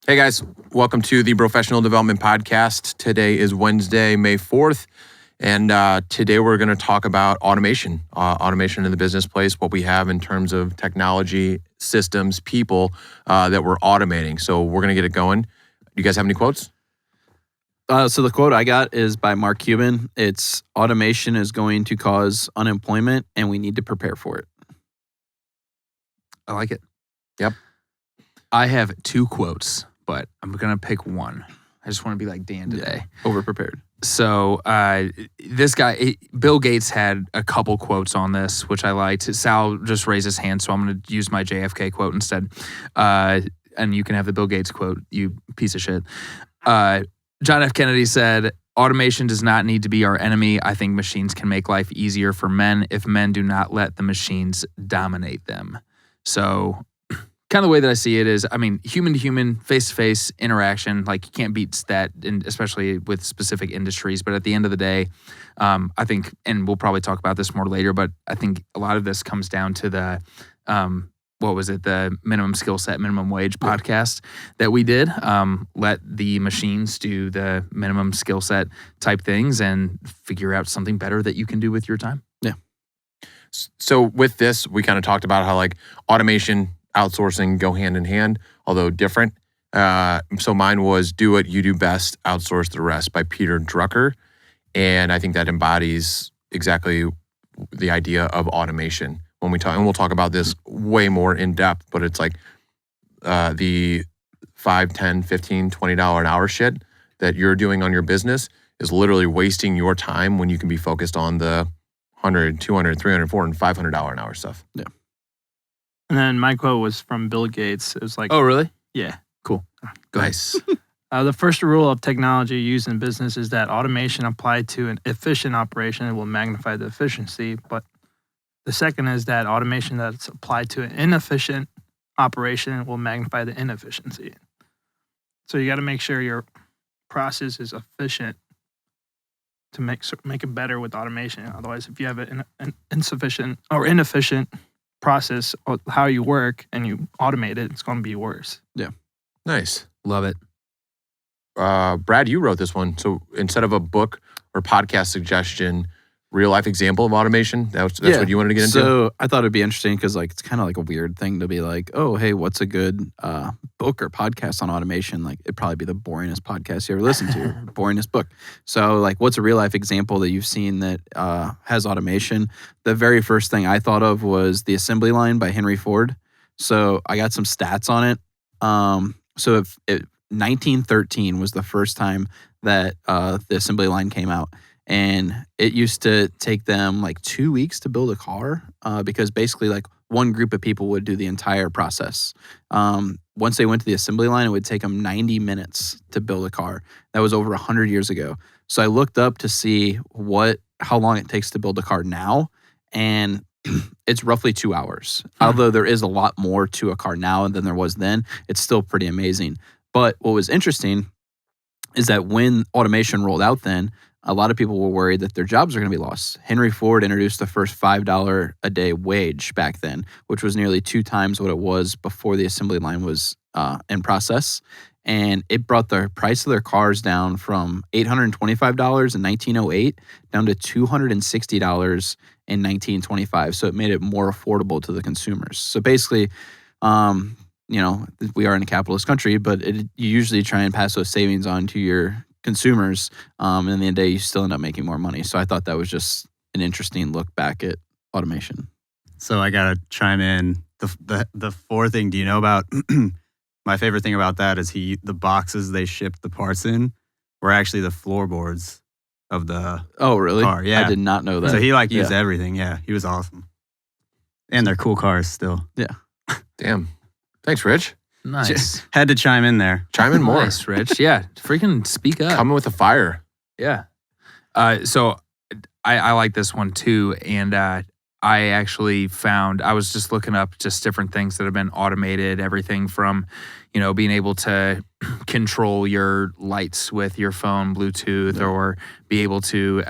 Hey guys, welcome to the Professional Development Podcast. Today is Wednesday, May 4th, and today we're going to talk about automation. Automation in the business place, what we have in terms of technology, systems, people that we're automating. So we're going to get it going. Do you guys have any quotes? So the quote I got is by Mark Cuban. It's automation is going to cause unemployment and we need to prepare for it. I like it. Yep. I have two quotes, but I'm going to pick one. I just want to be like Dan today. Over-prepared. So this guy, Bill Gates, had a couple quotes on this, which I liked. Sal just raised his hand, so I'm going to use my JFK quote instead. And you can have the Bill Gates quote, you piece of shit. John F. Kennedy said, "Automation does not need to be our enemy. I think machines can make life easier for men if men do not let the machines dominate them." So kind of the way that I see it is, I mean, human to human, face to face interaction, like you can't beat that, especially with specific industries. But at the end of the day, I think, and we'll probably talk about this more later, but I think a lot of this comes down to the, the minimum skill set, minimum wage podcast that we did. Let the machines do the minimum skill set type things and figure out something better that you can do with your time. Yeah. So with this, we kind of talked about how like automation, outsourcing go hand in hand, although different. So mine was Do What You Do Best, Outsource the Rest by Peter Drucker. And I think that embodies exactly the idea of automation when we talk, and we'll talk about this way more in depth, but it's like the $5, $10, $15, $20 an hour shit that you're doing on your business is literally wasting your time when you can be focused on the $100, $200, $300, $400, $500 an hour stuff. Yeah. And then my quote was from Bill Gates. It was like, Oh, really? yeah. Cool. Go Nice. The first rule of technology used in business is that automation applied to an efficient operation will magnify the efficiency. But the second is that automation that's applied to an inefficient operation will magnify the inefficiency. So you got to make sure your process is efficient to make it better with automation. Otherwise, if you have an insufficient or inefficient process of how you work and you automate it, it's going to be worse. Yeah. Nice. Love it. Brad, you wrote this one. So instead of a book or podcast suggestion, real life example of automation, that's what you wanted to get into? So I thought it'd be interesting because like it's kind of like a weird thing to be like, oh, hey, what's a good book or podcast on automation? Like it'd probably be the boringest podcast you ever listened to, boringest book. So like what's a real life example that you've seen that has automation? The very first thing I thought of was The Assembly Line by Henry Ford. So I got some stats on it. So if 1913 was the first time that the assembly line came out. And it used to take them like 2 weeks to build a car because basically like one group of people would do the entire process. Once they went to the assembly line, it would take them 90 minutes to build a car. That was over 100 years ago. So I looked up to see how long it takes to build a car now. And it's roughly 2 hours. Although there is a lot more to a car now than there was then, it's still pretty amazing. But what was interesting is that when automation rolled out then, a lot of people were worried that their jobs are going to be lost. Henry Ford introduced the first $5 a day wage back then, which was nearly 2 times what it was before the assembly line was in process. And it brought the price of their cars down from $825 in 1908 down to $260 in 1925. So it made it more affordable to the consumers. So basically, we are in a capitalist country, but you usually try and pass those savings on to your consumers, and at the end of the day, you still end up making more money. So I thought that was just an interesting look back at automation. So I gotta chime in. The fourth thing, do you know about? My favorite thing about that is the boxes they shipped the parts in were actually the floorboards of the Oh, really? car. Yeah, I did not know that. So he used everything. Yeah, he was awesome. And they're cool cars still. Yeah. Damn. Thanks, Rich. Nice. Had to chime in there. Chime in more. Nice, Rich. Yeah. Freaking speak up. Coming with the fire. Yeah. So I like this one too. And I actually found, I was just looking up just different things that have been automated, everything from, being able to control your lights with your phone, Bluetooth, or be able to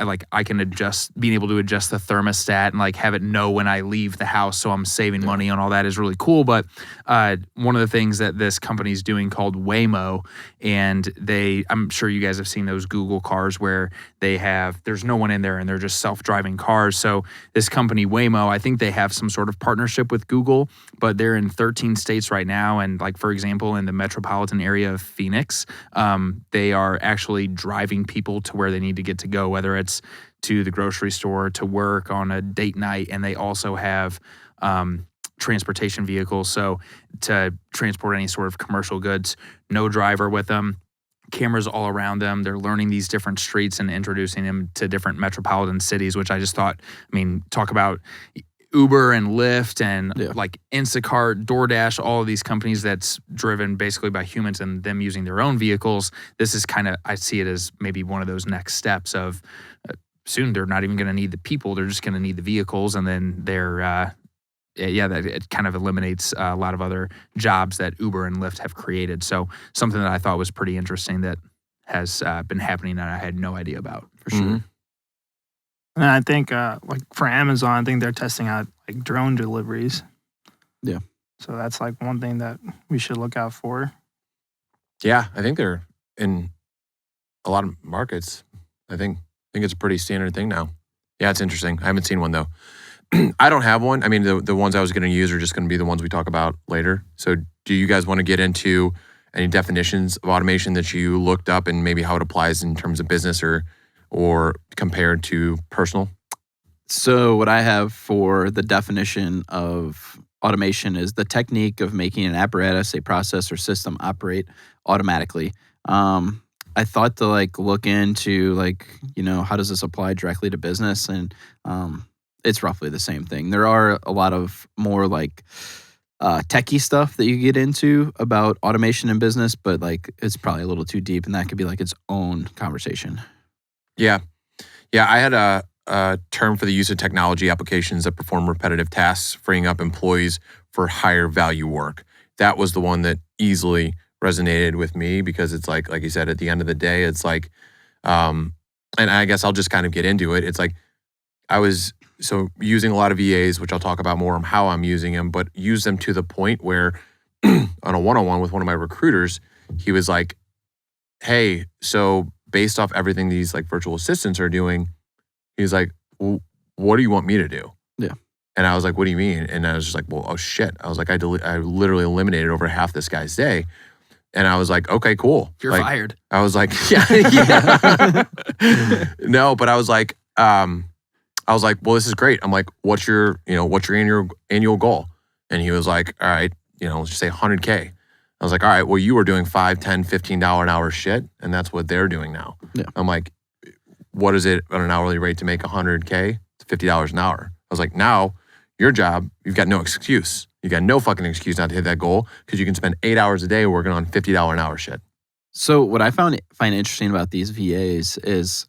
being able to adjust the thermostat and like have it know when I leave the house, so I'm saving money on all that is really cool. But one of the things that this company is doing called Waymo, and I'm sure you guys have seen those Google cars where there's no one in there and they're just self-driving cars. So this company Waymo, I think they have some sort of partnership with Google, but they're in 13 states right now. And like, for example, in the metropolitan area of Phoenix, they are actually driving people to where they need to get to go, whether it's to the grocery store, to work, on a date night. And they also have transportation vehicles. So to transport any sort of commercial goods, no driver with them, cameras all around them. They're learning these different streets and introducing them to different metropolitan cities, which I just thought, talk about Uber and Lyft and like Instacart, DoorDash, all of these companies that's driven basically by humans and them using their own vehicles. This is I see it as maybe one of those next steps of soon they're not even going to need the people. They're just going to need the vehicles. And then that it kind of eliminates a lot of other jobs that Uber and Lyft have created. So something that I thought was pretty interesting that has been happening that I had no idea about, for sure. And I think, like for Amazon, I think they're testing out like drone deliveries. Yeah. So that's like one thing that we should look out for. Yeah, I think they're in a lot of markets. I think it's a pretty standard thing now. Yeah, it's interesting. I haven't seen one though. I don't have one. The ones I was going to use are just going to be the ones we talk about later. So do you guys want to get into any definitions of automation that you looked up and maybe how it applies in terms of business or compared to personal? So what I have for the definition of automation is the technique of making an apparatus, a process, or system operate automatically. I thought to look into how does this apply directly to business, and it's roughly the same thing. There are a lot of more techie stuff that you get into about automation in business, but it's probably a little too deep, and that could be its own conversation. Yeah. I had a term for the use of technology applications that perform repetitive tasks, freeing up employees for higher value work. That was the one that easily resonated with me because it's like you said, at the end of the day, it's and I guess I'll just kind of get into it. It's I was using a lot of VAs, which I'll talk about more on how I'm using them, but use them to the point where on a one-on-one with one of my recruiters, he was like, hey, so based off everything these virtual assistants are doing, he's like, well, what do you want me to do? Yeah. And I was like, what do you mean? And I was just like, well, oh shit. I was like, I literally eliminated over half this guy's day. And I was like, okay, cool. You're fired. I was like, yeah. No, but I was like, well, this is great. I'm like, what's your annual goal? And he was like, all right, let's just say 100K. I was like, all right, well, you were doing $5, $10, $15 an hour shit, and that's what they're doing now. Yeah. I'm like, what is it on an hourly rate to make 100K? It's $50 an hour. I was like, now your job, you've got no excuse. You got no fucking excuse not to hit that goal because you can spend 8 hours a day working on $50 an hour shit. So what I find interesting about these VAs is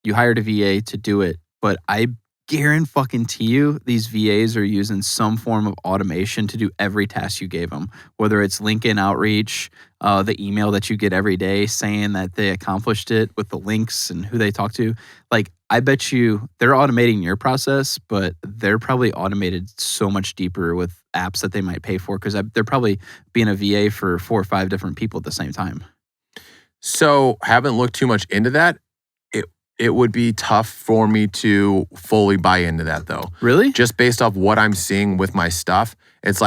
you hired a VA to do it, but I guarantee you these VAs are using some form of automation to do every task you gave them, whether it's LinkedIn outreach, the email that you get every day saying that they accomplished it with the links and who they talk to. I bet you they're automating your process, but they're probably automated so much deeper with apps that they might pay for because they're probably being a VA for 4 or 5 different people at the same time. So haven't looked too much into that. It would be tough for me to fully buy into that though. Really? Just based off what I'm seeing with my stuff, it's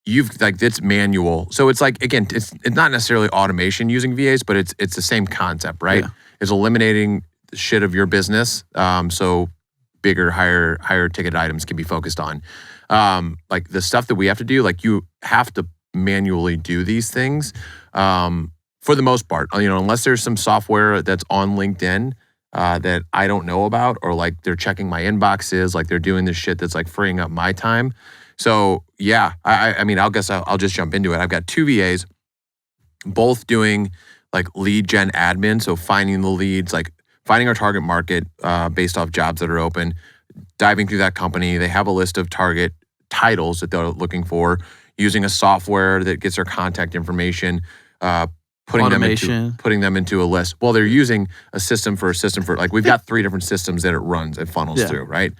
it's manual. So it's again, it's not necessarily automation using VAs, but it's the same concept, right? Yeah. It's eliminating the shit of your business, so bigger, higher ticket items can be focused on. The stuff that we have to do, you have to manually do these things for the most part. Unless there's some software that's on LinkedIn that I don't know about, or they're checking my inboxes, they're doing this shit that's freeing up my time. So yeah, I guess I'll just jump into it. I've got 2 VAs, both doing lead gen admin. So finding the leads, finding our target market based off jobs that are open, diving through that company. They have a list of target titles that they're looking for. using a software that gets their contact information, putting them into a list. Well, they're using a system for like we've got 3 different systems that it runs and funnels through, right?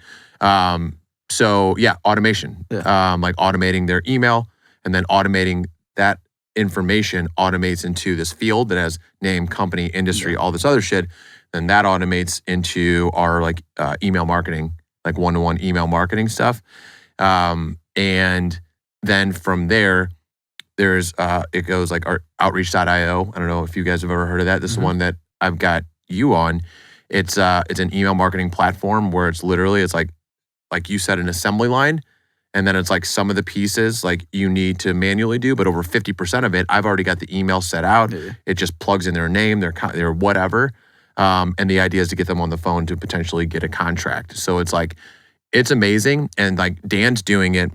So yeah, automation, like automating their email and then automating that information automates into this field that has name, company, industry, all this other shit. Then that automates into our like email marketing, like one-to-one email marketing stuff. And then from there, there's it goes like our outreach.io. I don't know if you guys have ever heard of that. This is one that I've got you on. It's an email marketing platform where it's like you said, an assembly line. And then it's like some of the pieces like you need to manually do, but over 50% of it, I've already got the email set out. Yeah. It just plugs in their name, their whatever. And the idea is to get them on the phone to potentially get a contract. So it's like, it's amazing. And like Dan's doing it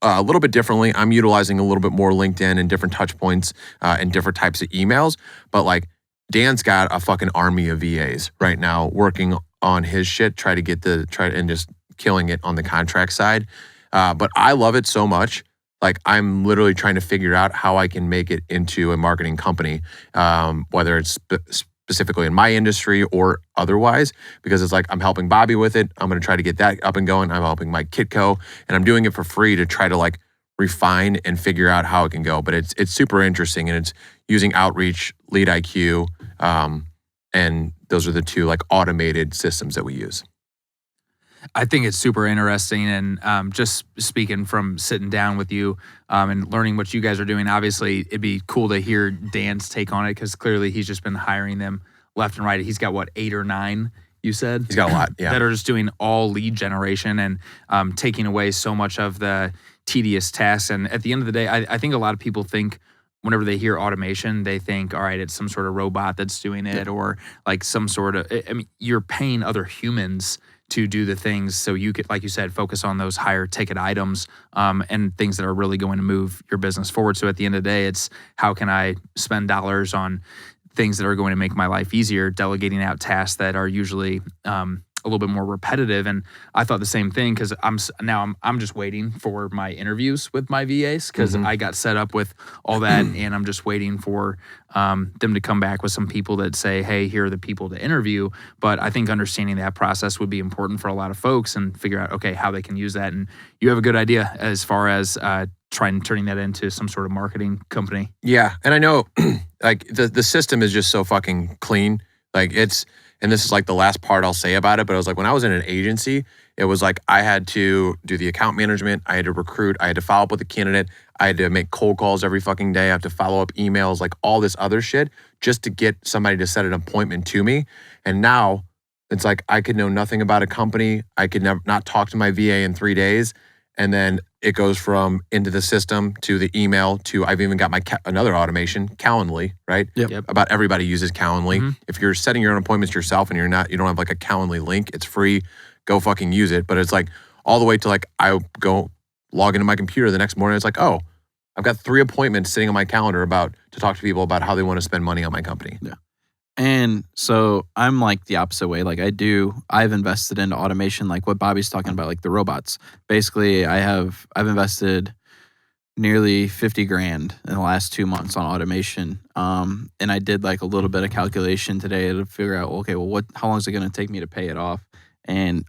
a little bit differently. I'm utilizing a little bit more LinkedIn and different touch points and different types of emails. But like Dan's got a fucking army of VAs right now working on his shit, and just killing it on the contract side. But I love it so much. Like I'm literally trying to figure out how I can make it into a marketing company, whether it's specifically in my industry or otherwise, because it's like I'm helping Bobby with it. I'm going to try to get that up and going. I'm helping Mike Kitco, and I'm doing it for free to try to like refine and figure out how it can go. But it's super interesting, and it's using Outreach, Lead IQ, and those are the 2 like automated systems that we use. I think it's super interesting, and just speaking from sitting down with you and learning what you guys are doing, obviously it'd be cool to hear Dan's take on it because clearly he's just been hiring them left and right. He's got what, 8 or 9, you said? He's got a lot, yeah. That are just doing all lead generation and taking away so much of the tedious tasks. And at the end of the day, I think a lot of people think whenever they hear automation, they think, all right, it's some sort of robot that's doing it or like some sort of, I mean, you're paying other humans to do the things so you could, like you said, focus on those higher ticket items and things that are really going to move your business forward. So at the end of the day, it's how can I spend dollars on things that are going to make my life easier, delegating out tasks that are usually a little bit more repetitive. And I thought the same thing because I'm just waiting for my interviews with my VAs because I got set up with all that and I'm just waiting for them to come back with some people that say, hey, here are the people to interview. But I think understanding that process would be important for a lot of folks and figure out, okay, how they can use that. And you have a good idea as far as turning that into some sort of marketing company. Yeah. And I know like the system is just so fucking clean. Like and this is like the last part I'll say about it, but I was like, when I was in an agency, it was like I had to do the account management, I had to recruit, I had to follow up with the candidate, I had to make cold calls every fucking day, I have to follow up emails, like all this other shit just to get somebody to set an appointment to me. And now it's like I could know nothing about a company, I could not talk to my VA in 3 days, and then it goes from into the system to the email to I've even got my another automation, Calendly, right? Yep. About everybody uses Calendly. If you're setting your own appointments yourself and you don't have like a Calendly link, it's free. Go fucking use it. But it's like all the way to like I go log into my computer the next morning. It's like, oh, I've got 3 appointments sitting on my calendar to talk to people about how they want to spend money on my company. Yeah. And so I'm like the opposite way. Like I've invested into automation, like what Bobby's talking about, like the robots. Basically, I've invested nearly 50 grand in the last 2 months on automation. And I did like a little bit of calculation today to figure out, okay, well, how long is it going to take me to pay it off? And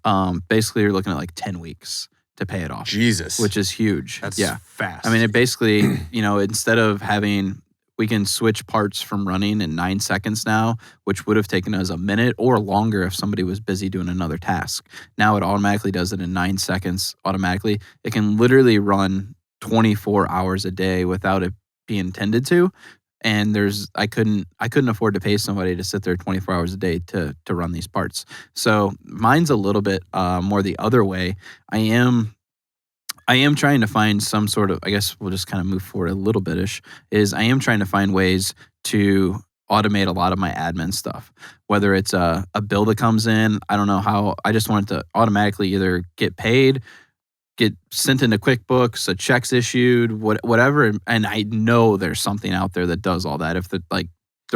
basically, you're looking at like 10 weeks to pay it off. Jesus. Which is huge. That's fast. I mean, it basically, instead of we can switch parts from running in 9 seconds now, which would have taken us a minute or longer if somebody was busy doing another task. Now it automatically does it in 9 seconds automatically. It can literally run 24 hours a day without it being intended to. And I couldn't afford to pay somebody to sit there 24 hours a day to run these parts. So mine's a little bit more the other way. I am trying to find some sort of, I guess we'll just kind of move forward a little bit-ish, is I am trying to find ways to automate a lot of my admin stuff. Whether it's a bill that comes in, I don't know how, I just want it to automatically either get paid, get sent into QuickBooks, a check's issued, whatever. And I know there's something out there that does all that. If there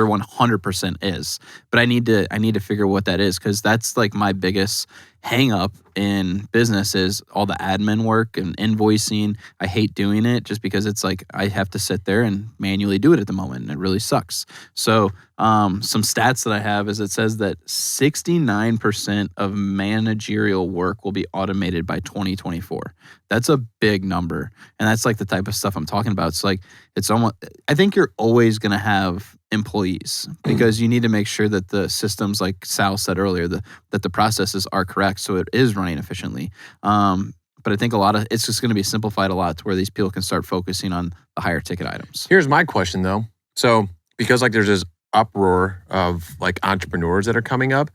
100% is, but I need to figure what that is, because that's like my biggest hang up in business is all the admin work and invoicing. I hate doing it just because it's like I have to sit there and manually do it at the moment, and it really sucks. So some stats that I have is it says that 69% of managerial work will be automated by 2024. That's a big number, and that's like the type of stuff I'm talking about. It's like it's almost. I think you're always going to have employees because you need to make sure that the systems, like Sal said earlier, that the processes are correct, so it is running efficiently. But I think it's just going to be simplified a lot to where these people can start focusing on the higher ticket items. Here's my question though. So because like there's this uproar of like entrepreneurs that are coming up,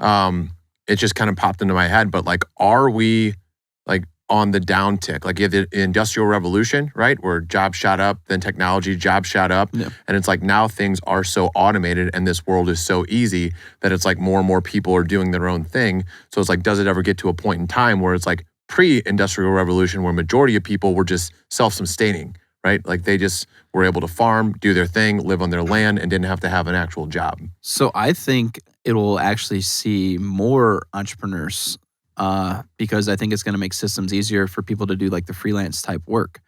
it just kind of popped into my head. But like, are we like on the downtick? Like you have the Industrial Revolution, right? Where jobs shot up, then technology, jobs shot up. Yeah. And it's like now things are so automated and this world is so easy that it's like more and more people are doing their own thing. So it's like, does it ever get to a point in time where it's like pre-Industrial Revolution where majority of people were just self-sustaining, right? Like they just were able to farm, do their thing, live on their land, and didn't have to have an actual job. So I think it will actually see more entrepreneurs because I think it's going to make systems easier for people to do like the freelance type work.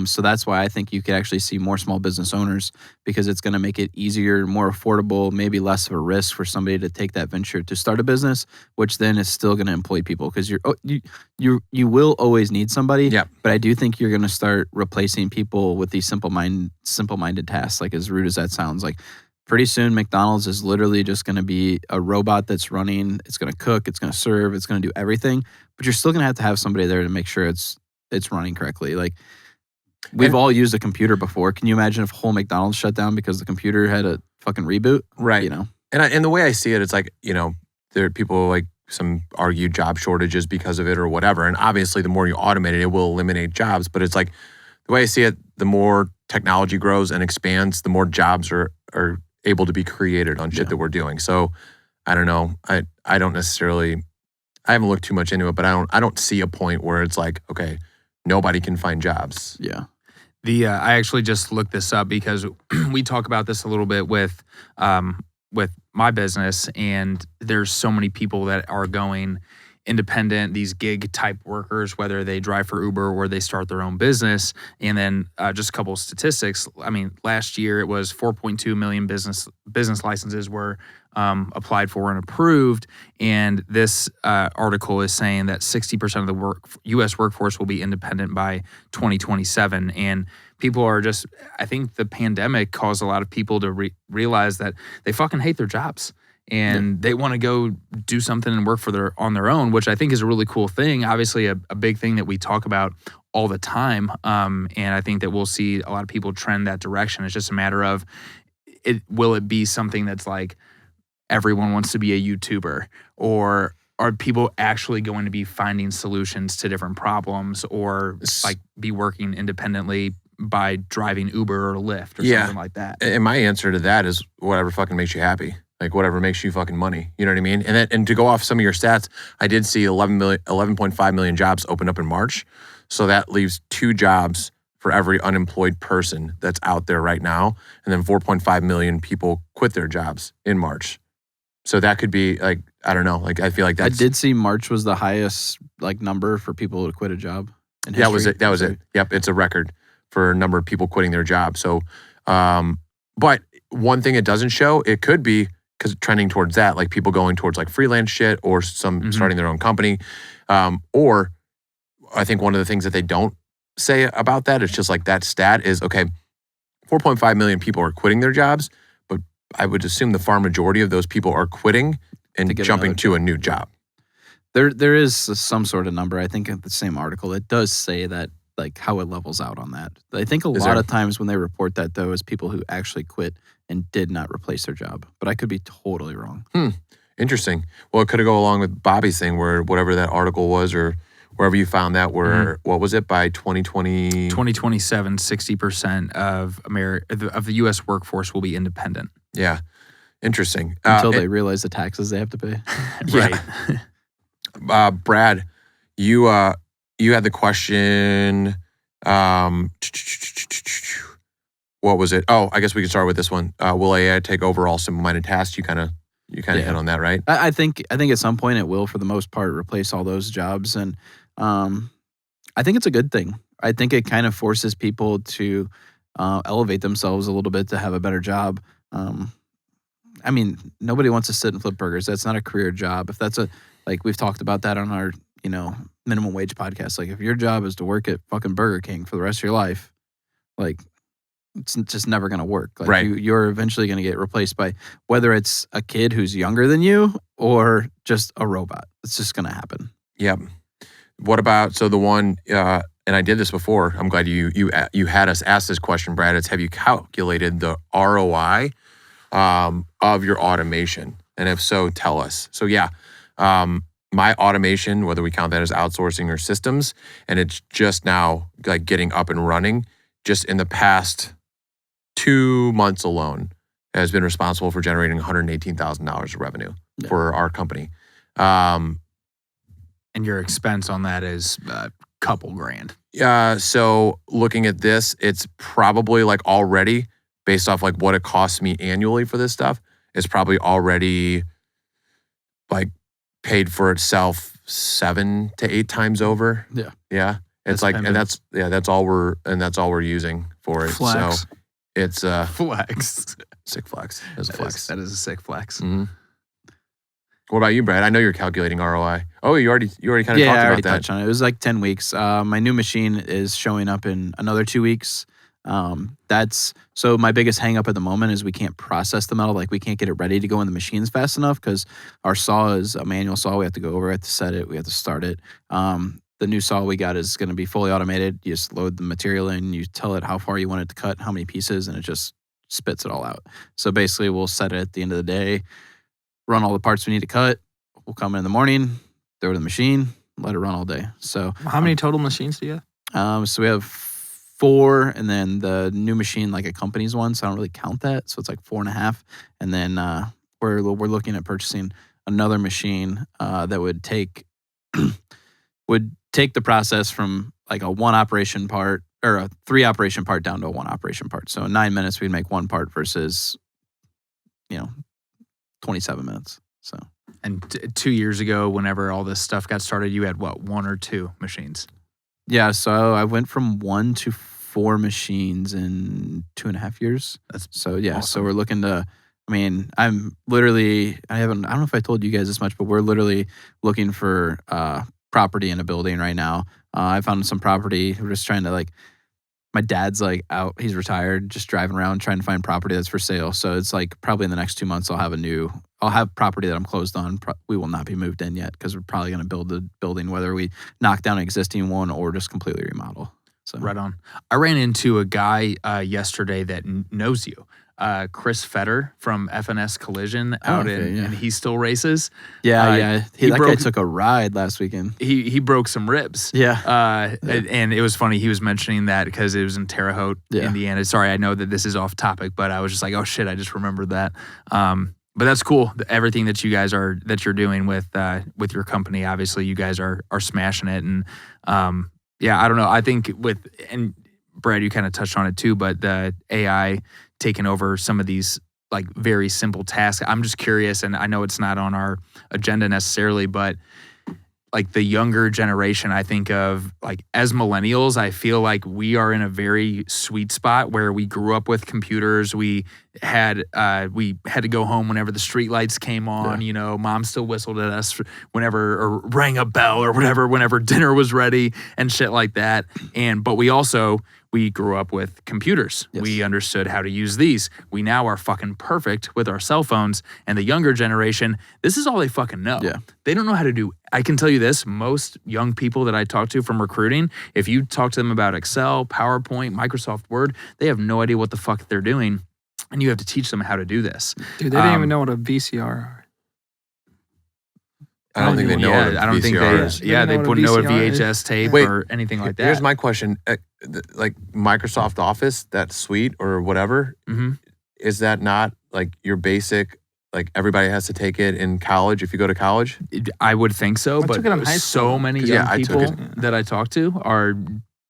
So that's why I think you could actually see more small business owners because it's going to make it easier, more affordable, maybe less of a risk for somebody to take that venture to start a business, which then is still going to employ people because you will always need somebody. Yeah. But I do think you're going to start replacing people with these simple-minded tasks. Like as rude as that sounds, like pretty soon McDonald's is literally just going to be a robot that's running. It's going to cook. It's going to serve. It's going to do everything. But you're still going to have somebody there to make sure it's running correctly. Like. We've all used a computer before. Can you imagine if whole McDonald's shut down because the computer had a fucking reboot? Right. You know? And the way I see it, it's like, you know, there are people like some argue job shortages because of it or whatever. And obviously the more you automate it, it will eliminate jobs. But it's like the way I see it, the more technology grows and expands, the more jobs are able to be created on shit that we're doing. So I don't know. I don't necessarily, I haven't looked too much into it, but I don't see a point where it's like, okay, nobody can find jobs. Yeah. I actually just looked this up because we talk about this a little bit with my business, and there's so many people that are going independent, these gig type workers, whether they drive for Uber or they start their own business. And then just a couple of statistics. I mean, last year it was 4.2 million business licenses were applied for and approved. And this article is saying that 60% of the U.S. workforce will be independent by 2027. And people are just, I think the pandemic caused a lot of people to realize that they fucking hate their jobs. And they want to go do something and work on their own, which I think is a really cool thing. Obviously, a big thing that we talk about all the time. And I think that we'll see a lot of people trend that direction. It's just a matter of, will it be something that's like everyone wants to be a YouTuber, or are people actually going to be finding solutions to different problems, or like be working independently by driving Uber or Lyft or something like that? And my answer to that is whatever fucking makes you happy. Like whatever makes you fucking money. You know what I mean? And to go off some of your stats, I did see 11.5 million jobs opened up in March. So that leaves 2 jobs for every unemployed person that's out there right now. And then 4.5 million people quit their jobs in March. So that could be like, I don't know. Like I feel like that's. I did see March was the highest like number for people to quit a job in history. That was it. Yep. It's a record for a number of people quitting their job. So, but one thing it doesn't show, it could be, because trending towards that, like people going towards like freelance shit or some starting their own company. Or I think one of the things that they don't say about that, it's just like that stat is, okay, 4.5 million people are quitting their jobs, but I would assume the far majority of those people are quitting and jumping to a new job. There is some sort of number. I think in the same article, it does say that like how it levels out on that. I think a lot of times when they report that though is people who actually quit and did not replace their job. But I could be totally wrong. Interesting. Well, it could go along with Bobby's thing where whatever that article was or wherever you found that where, what was it, by 2020? 2027, 60% of the U.S. workforce will be independent. Yeah. Interesting. Until they realize the taxes they have to pay. Right. Brad, you had the question. What was it? Oh, I guess we can start with this one. Will AI take over all simple-minded tasks? You kind of You kind of Yeah. hit on that, right? I think at some point it will, for the most part, replace all those jobs, and I think it's a good thing. I think it kind of forces people to elevate themselves a little bit to have a better job. I mean, nobody wants to sit and flip burgers. That's not a career job. If that's like we've talked about that on our minimum wage podcast. Like if your job is to work at fucking Burger King for the rest of your life, like it's just never going to work. Like Right. you're eventually going to get replaced by whether it's a kid who's younger than you or just a robot. It's just going to happen. Yep. What about the one? And I did this before. I'm glad you had us ask this question, Brad. It's, have you calculated the ROI of your automation? And if so, tell us. So yeah, my automation, whether we count that as outsourcing or systems, and it's just now like getting up and running, just in the past 2 months alone, has been responsible for generating $118,000 of revenue for our company. And your expense on that is a couple grand. So looking at this, it's probably like already based off like what it costs me annually for this stuff, it's probably already like paid for itself 7 to 8 times over. Yeah. Yeah. It's That's like, pimping. and that's all we're using for it. Flex. So it's Flex. sick flex. That's a flex. That is a sick flex. Mhm. What about you, Brad? I know you're calculating ROI. Oh, you already kind of talked I about already that. touched on it. It was like 10 weeks. My new machine is showing up in another 2 weeks. So my biggest hang up at the moment is we can't process the metal. Like we can't get it ready to go in the machines fast enough because our saw is a manual saw. We have to go over, we have to set it, we have to start it. The new saw we got is going to be fully automated. You just load the material in, you tell it how far you want it to cut, how many pieces, and it just spits it all out. So basically we'll set it at the end of the day, run all the parts we need to cut. We'll come in the morning, throw it in the machine, let it run all day. So How many total machines do you have? so we have 4, and then the new machine like accompanies one, so I don't really count that. So it's like 4.5, and then we're looking at purchasing another machine that would take the process from like a 1 operation part or a 3 operation part down to a 1 operation part. So in 9 minutes we'd make 1 part versus 27 minutes. So And 2 years ago, whenever all this stuff got started, you had what, 1 or 2 machines? yeah, so I went from 1 to 4 machines in 2.5 years. So yeah, awesome. so we're looking to. I mean, I don't know if I told you guys this much, but we're literally looking for property in a building right now. I found some property. We're just trying to my dad's like out. He's retired, just driving around trying to find property that's for sale. So it's like probably in the next 2 months I'll have property that I'm closed on. We will not be moved in yet because we're probably going to build a building, whether we knock down an existing one or just completely remodel. So Right on. I ran into a guy yesterday that knows you. Chris Fetter from FNS Collision out okay, yeah. and he still races. yeah. he That guy broke- took a ride last weekend. He broke some ribs. Yeah. And it was funny. He was mentioning that because it was in Terre Haute, Yeah. Indiana. Sorry, I know that this is off topic, but I was just like, oh shit, I just remembered that. But that's cool. Everything that you're doing with your company, obviously you guys are smashing it. And yeah, I don't know. I think and Brad, you kind of touched on it too, but the AI taking over some of these like very simple tasks. I'm just curious, and I know it's not on our agenda necessarily, but like the younger generation, I think of like as millennials, I feel like we are in a very sweet spot where we grew up with computers. We had to go home whenever the street lights came on. Mom still whistled at us whenever or rang a bell or whatever, whenever dinner was ready and shit like that. But we grew up with computers. Yes. We understood how to use these. We now are fucking perfect with our cell phones. And the younger generation, this is all they fucking know. Yeah. They don't know how to do. I can tell you this, most young people that I talk to from recruiting, if you talk to them about Excel, PowerPoint, Microsoft Word, they have no idea what the fuck they're doing. And you have to teach them how to do this. Dude, they didn't even know what a VCR are. I don't think they know what a I don't think VCR is. they They don't know wouldn't know what a a VCR is. VHS tape Wait, or anything like that. Here's my question: like Microsoft Office, that suite or whatever, Mhm. is that not like your basic? Like everybody has to take it in college if you go to college. I would think so, I but took it in high so school. many 'Cause, young yeah, I took people it. that I talk to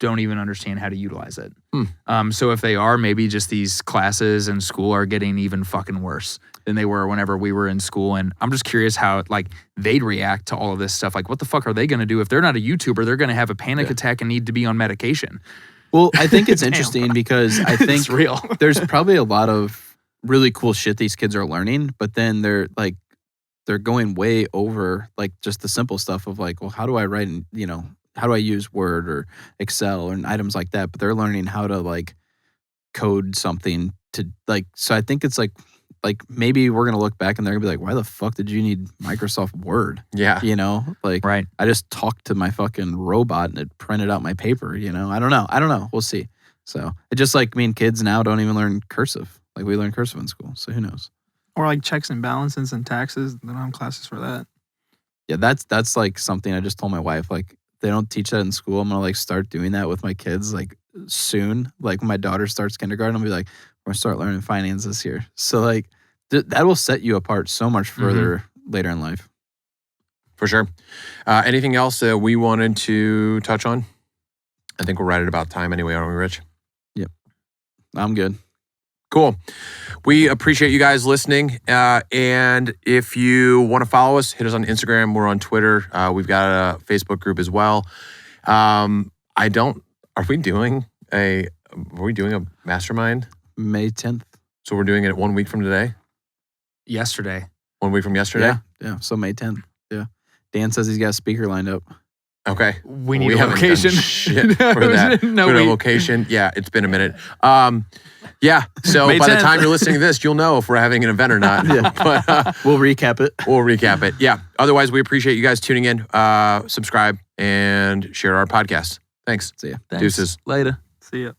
don't even understand how to utilize it. Hmm. So if they are, maybe just these classes in school are getting even fucking worse. than they were whenever we were in school. And I'm just curious how like they'd react to all of this stuff. Like, what the fuck are they going to do if they're not a YouTuber? They're going to have a panic attack and need to be on medication. Well, I think it's interesting because I think It's real. there's probably a lot of really cool shit these kids are learning, but then they're going way over like just the simple stuff of like, well, how do I write, how do I use Word or Excel and items like that? But they're learning how to like code something to like, so I think it's like maybe we're going to look back and they're going to be like, why the fuck did you need Microsoft Word? Yeah. Like Right. I just talked to my fucking robot and it printed out my paper, I don't know. We'll see. So it just like, kids now don't even learn cursive. Like we learn cursive in school. So who knows? Or like checks and balances and taxes. They don't have classes for that. Yeah, that's like something I just told my wife. Like they don't teach that in school. I'm gonna like start doing that with my kids like soon. Like when my daughter starts kindergarten, I'll be like, we're gonna start learning finance this year. So like that will set you apart so much further later in life. For sure. Anything else that we wanted to touch on? I think we're right at about time anyway, aren't we, Rich? Yep. I'm good. Cool. We appreciate you guys listening. And if you want to follow us, hit us on Instagram. We're on Twitter. We've got a Facebook group as well. Are we doing a mastermind? May 10th. So we're doing it 1 week from today? Yesterday. 1 week from yesterday? Yeah. So May 10th. Yeah. Dan says he's got a speaker lined up. Okay. We need a haven't done location. shit for that. No, for the we- location. Yeah, it's been a minute. Yeah. So May by the 10th. time you're listening to this, you'll know if we're having an event or not. Yeah. But We'll recap it. we'll recap it. Yeah. Otherwise, we appreciate you guys tuning in. Subscribe and share our podcast. Thanks. See ya. Thanks. Deuces. Later. See ya.